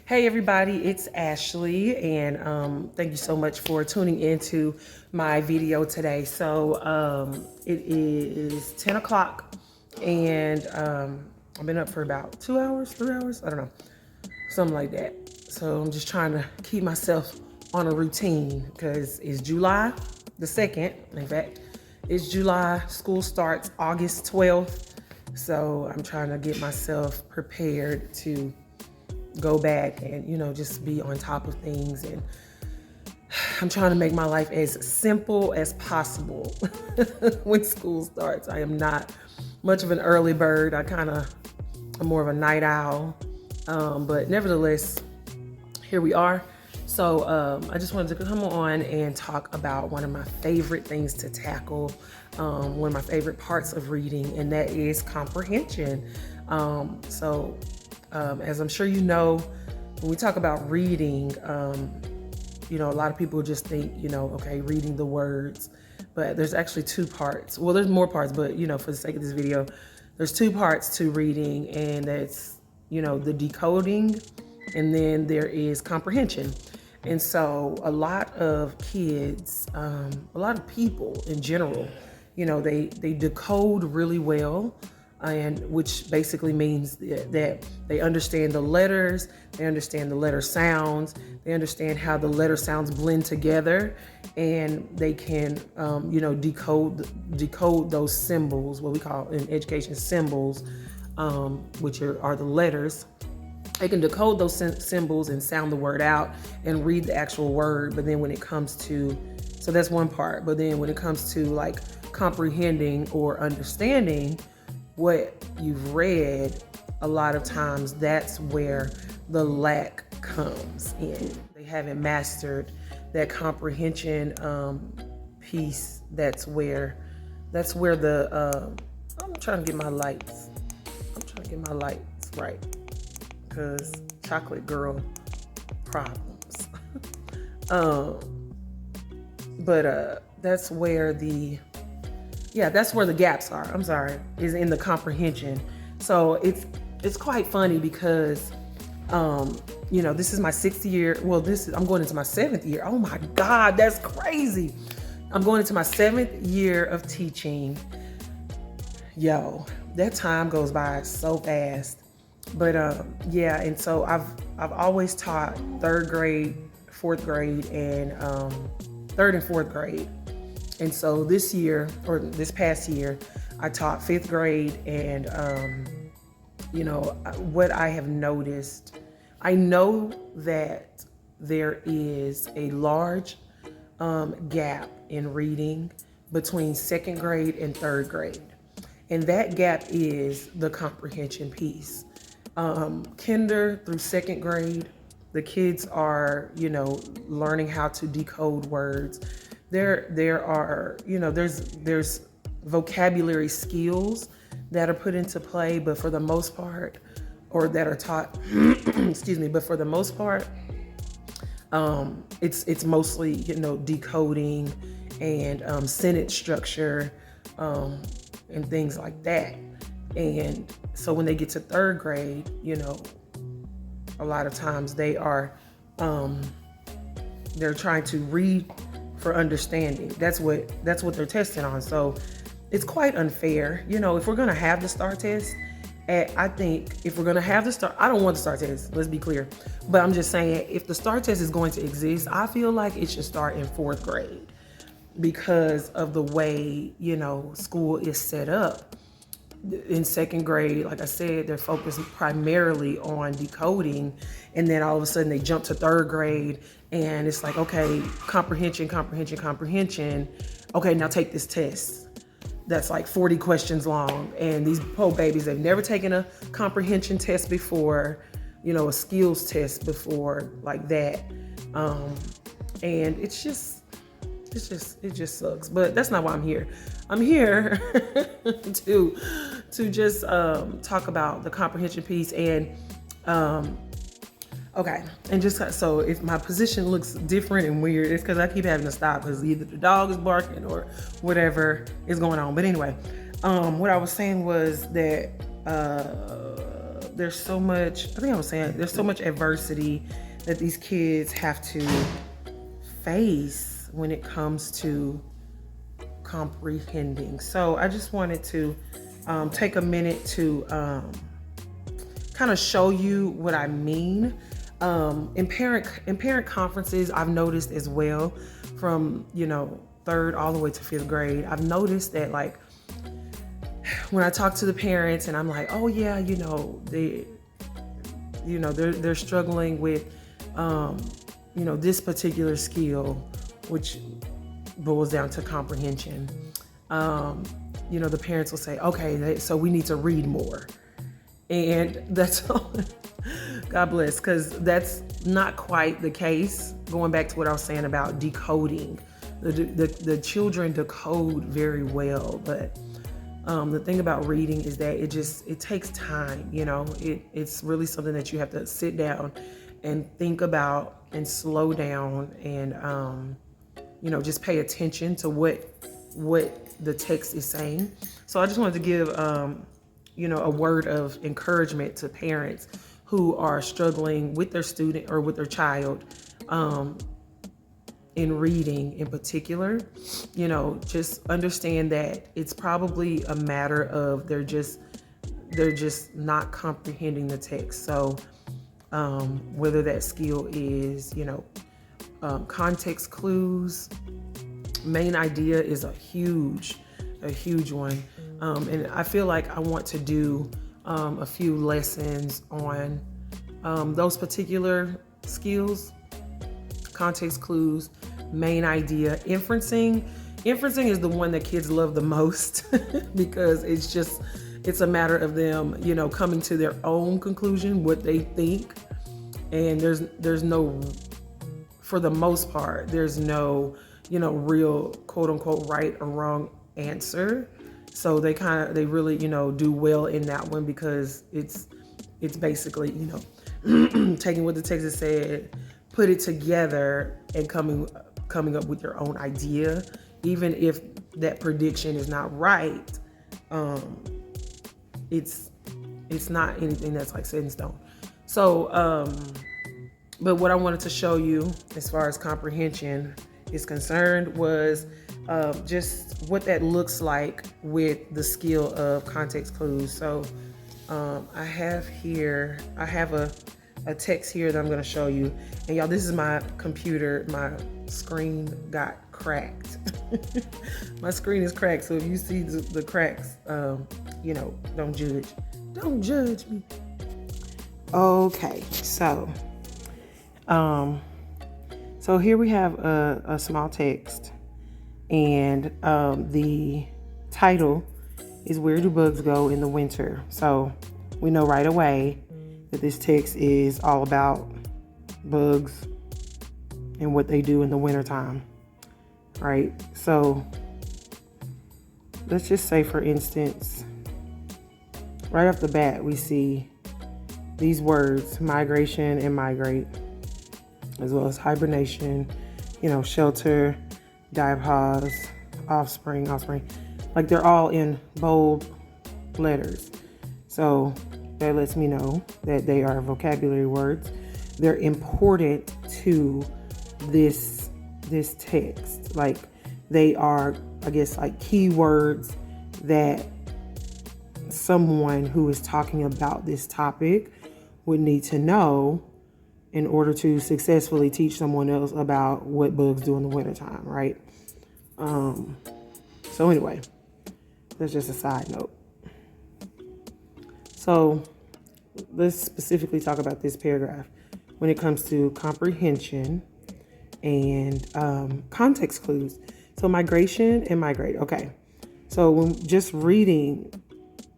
Hey everybody, it's Ashley, and thank you so much for tuning into my video today. So it is 10 o'clock, and I've been up for about 2 hours, 3 hours, I don't know, something like that. So I'm just trying to keep myself on a routine because it's July the 2nd. In fact, it's July. School starts August 12th. So I'm trying to get myself prepared to go back and, just be on top of things. And I'm trying to make my life as simple as possible when school starts. I am not much of an early bird. I'm more of a night owl. But nevertheless, here we are. So I just wanted to come on and talk about one of my favorite things to tackle, one of my favorite parts of reading, and that is comprehension. As I'm sure you know, when we talk about reading, a lot of people just think, okay, reading the words, but there's actually two parts. Well, there's more parts, but, for the sake of this video, there's two parts to reading, and that's, the decoding, and then there is comprehension. And so a lot of kids, a lot of people in general, they decode really well, and which basically means that they understand the letters, they understand the letter sounds, they understand how the letter sounds blend together, and they can, decode those symbols, what we call in education symbols, which are the letters. They can decode those symbols and sound the word out and read the actual word. But then when it comes to, so that's one part. But then when it comes to like comprehending or understanding what you've read, a lot of times that's where the lack comes in. They haven't mastered that comprehension piece. That's where the, I'm trying to get my lights right. Because chocolate girl problems. That's where the gaps are. I'm sorry, is in the comprehension. So it's quite funny because this is my 6th year. Well, I'm going into my 7th year. Oh my God, that's crazy. I'm going into my 7th year of teaching. Yo, that time goes by so fast. But and so I've always taught 3rd grade, 4th grade, and 3rd and 4th grade. And so this past year, I taught 5th grade, and what I have noticed, I know that there is a large gap in reading between 2nd grade and 3rd grade. And that gap is the comprehension piece. Kinder through 2nd grade, the kids are, learning how to decode words. There are, there's vocabulary skills that are put into play, but for the most part, or that are taught, excuse me, but for the most part, it's mostly, decoding and sentence structure, and things like that. And so when they get to 3rd grade, a lot of times they are, they're trying to read for understanding. That's what they're testing on. So it's quite unfair. If we're going to have the STAR test, I think if we're going to have the STAR, I don't want the STAR test, let's be clear. But I'm just saying, if the STAR test is going to exist, I feel like it should start in 4th grade because of the way, school is set up. In 2nd grade, like I said, they're focused primarily on decoding, and then all of a sudden they jump to 3rd grade, and it's like, okay, comprehension. Okay, now take this test. That's like 40 questions long, and these poor babies, they've never taken a comprehension test before, a skills test before, like that, and it just sucks. But that's not why I'm here. I'm here to just talk about the comprehension piece, and okay, and just so if my position looks different and weird, it's because I keep having to stop because either the dog is barking or whatever is going on. But anyway, what I was saying was that there's so much, I think I was saying, there's so much adversity that these kids have to face when it comes to comprehending. So I just wanted to take a minute to kind of show you what I mean. In parent conferences, I've noticed as well, from third all the way to fifth grade, I've noticed that, like, when I talk to the parents and I'm like, oh yeah, they're struggling with this particular skill, which boils down to comprehension. The parents will say, okay, so we need to read more. And that's all. God bless, because that's not quite the case. Going back to what I was saying about decoding, the children decode very well, but the thing about reading is that it takes time. It's really something that you have to sit down and think about and slow down and just pay attention to what the text is saying. So I just wanted to give a word of encouragement to parents who are struggling with their student or with their child in reading in particular. Just understand that it's probably a matter of they're just not comprehending the text. So whether that skill is context clues, main idea is a huge one. And I feel like I want to do a few lessons on those particular skills: context clues, main idea, inferencing. Inferencing is the one that kids love the most because it's a matter of them, coming to their own conclusion, what they think. And there's no, for the most part, there's no, real quote unquote right or wrong answer. So they really, do well in that one because it's basically, taking what the text has said, put it together and coming up with your own idea. Even if that prediction is not right, it's not anything that's like set in stone. So, but what I wanted to show you as far as comprehension is concerned was just what that looks like with the skill of context clues. So I have a text here that I'm going to show you. And y'all, this is my computer. My screen got cracked. My screen is cracked. So if you see the cracks, don't judge. Don't judge me. Okay, so here we have a small text, and the title is "Where Do Bugs Go in the Winter?" So we know right away that this text is all about bugs and what they do in the wintertime, right? So let's just say, for instance, right off the bat, we see these words: migration and migrate, as well as hibernation, shelter, diapause, offspring. Like, they're all in bold letters. So that lets me know that they are vocabulary words. They're important to this text. Like, they are, I guess, like keywords that someone who is talking about this topic would need to know in order to successfully teach someone else about what bugs do in the wintertime, right? So anyway, that's just a side note. So let's specifically talk about this paragraph when it comes to comprehension and context clues. So migration and migrate. Okay. So when just reading,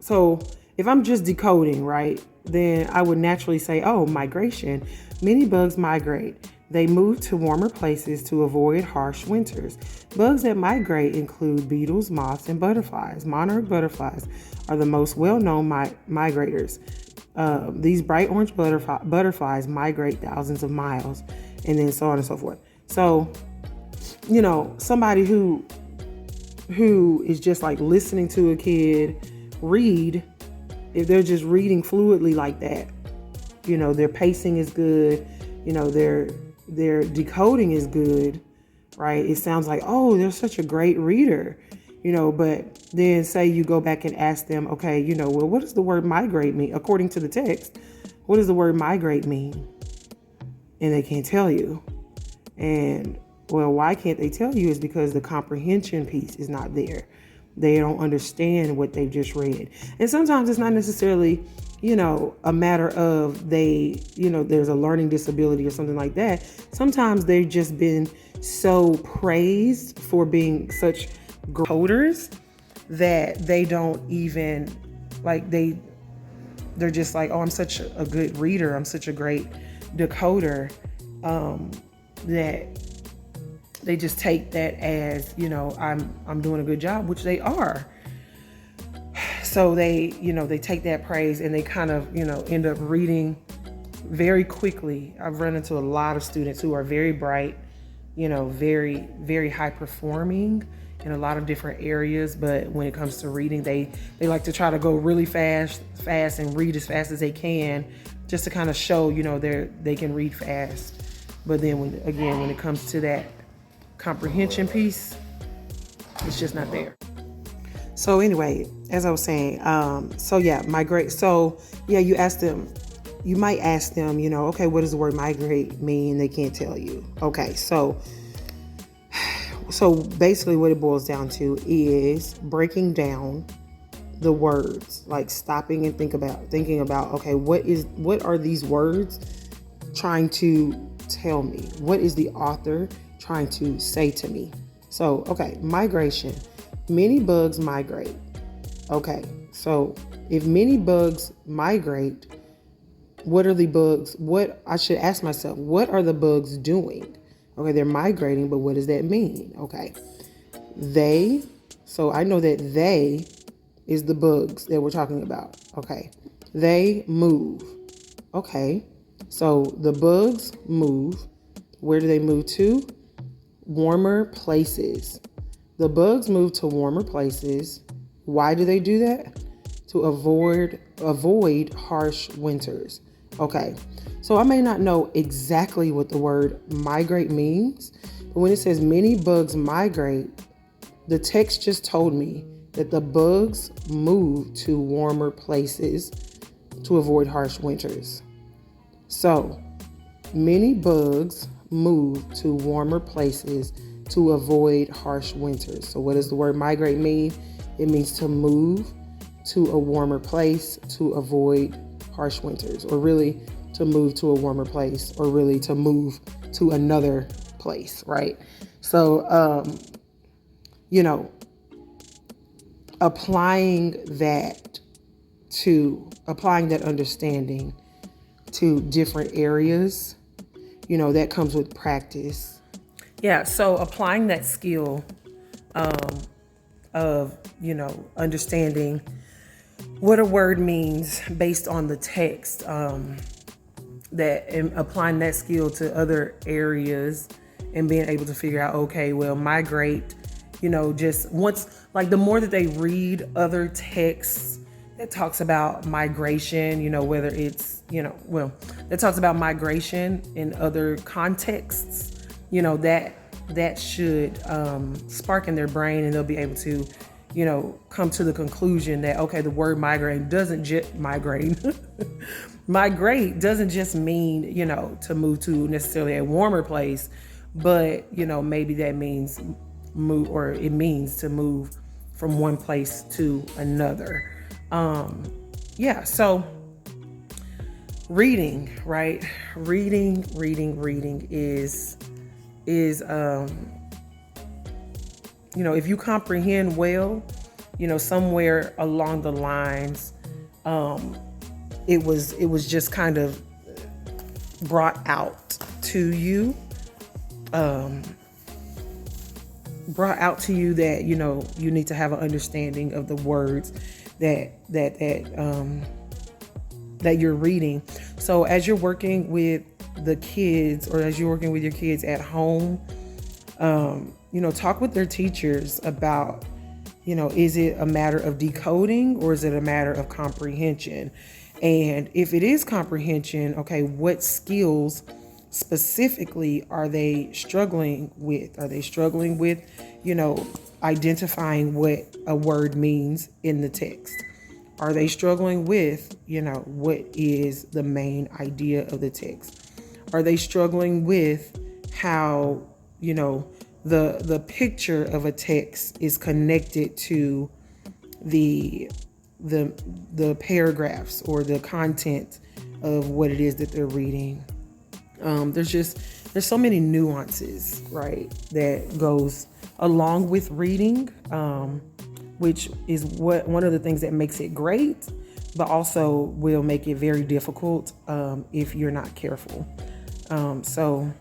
so if I'm just decoding, right, then I would naturally say, oh, migration. Many bugs migrate. They move to warmer places to avoid harsh winters. Bugs that migrate include beetles, moths, and butterflies. Monarch butterflies are the most well-known migrators. These bright orange butterflies migrate thousands of miles, and then so on and so forth. So, somebody who is just like listening to a kid read if they're just reading fluidly like that, their pacing is good, their decoding is good, right? It sounds like, oh, they're such a great reader, but then say you go back and ask them, okay, well, what does the word migrate mean? According to the text, what does the word migrate mean? And they can't tell you. And well, why can't they tell you? Is because the comprehension piece is not there. They don't understand what they've just read. And sometimes it's not necessarily, a matter of there's a learning disability or something like that. Sometimes they've just been so praised for being such coders that they don't even, they're just like, oh, I'm such a good reader, I'm such a great decoder, that they just take that as, I'm doing a good job, which they are. So they take that praise and they kind of, end up reading very quickly. I've run into a lot of students who are very bright, very, very high performing in a lot of different areas. But when it comes to reading, they like to try to go really fast and read as fast as they can, just to kind of show, they can read fast. But then when it comes to that comprehension piece, it's just not there. So anyway, as I was saying, you might ask them, okay, what does the word migrate mean? They can't tell you. Okay, so basically what it boils down to is breaking down the words, like stopping and thinking about, okay, what are these words trying to tell me? What is the author trying to say to me? So, okay, migration. Many bugs migrate. Okay, so if many bugs migrate, what are the bugs? What I should ask myself, what are the bugs doing? Okay, they're migrating, but what does that mean? Okay, so I know that they is the bugs that we're talking about. Okay, they move. Okay, so the bugs move. Where do they move to? Warmer places. The bugs move to warmer places. Why do they do that? To avoid harsh winters. Okay, so I may not know exactly what the word migrate means, but when it says many bugs migrate, the text just told me that the bugs move to warmer places to avoid harsh winters. So many bugs move to warmer places to avoid harsh winters. So what does the word migrate mean? It means to move to a warmer place to avoid harsh winters, or really to move to a warmer place, or really to move to another place, right? So, applying that understanding to different areas, that comes with practice. Yeah, so applying that skill of, understanding what a word means based on the text, and applying that skill to other areas and being able to figure out, okay, well, migrate, just once, the more that they read other texts that talks about migration, whether it's, that talks about migration in other contexts, that should spark in their brain, and they'll be able to, come to the conclusion that, okay, the word migrate doesn't just migrate doesn't just mean, to move to necessarily a warmer place, but, maybe that means move, or it means to move from one place to another. So reading, right? Reading is if you comprehend well, somewhere along the lines, it was just kind of brought out to you, that, you need to have an understanding of the words that you're reading. So as you're working with the kids, or as you're working with your kids at home, talk with their teachers about, is it a matter of decoding or is it a matter of comprehension? And if it is comprehension, okay, what skills specifically are they struggling with? Are they struggling with, identifying what a word means in the text? Are they struggling with, what is the main idea of the text? Are they struggling with how, the picture of a text is connected to the paragraphs or the content of what it is that they're reading? There's so many nuances, right, that goes along with reading, which is one of the things that makes it great, but also will make it very difficult if you're not careful. So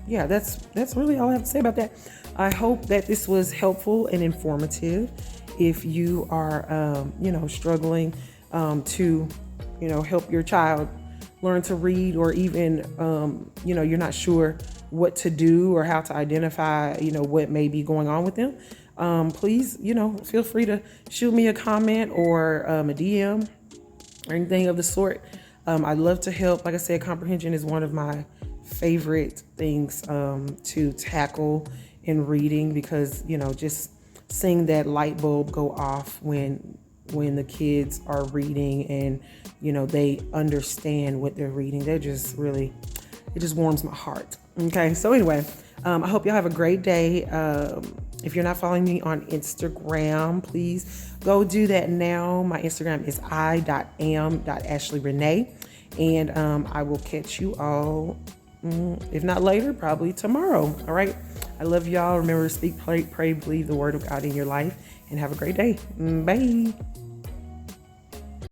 yeah, that's really all I have to say about that. I hope that this was helpful and informative. If you are, struggling to, help your child learn to read, or even, you're not sure what to do or how to identify, what may be going on with them, please, feel free to shoot me a comment or a DM or anything of the sort. I'd love to help. Like I said, comprehension is one of my favorite things to tackle in reading, because just seeing that light bulb go off when the kids are reading and they understand what they're reading, it just warms my heart. Okay, so anyway, I hope y'all have a great day. If you're not following me on Instagram, please go do that now. My Instagram is i.am.ashleyrenee, and I will catch you all, if not later, probably tomorrow. All right. I love y'all. Remember to speak, pray, believe the word of God in your life, and have a great day. Bye.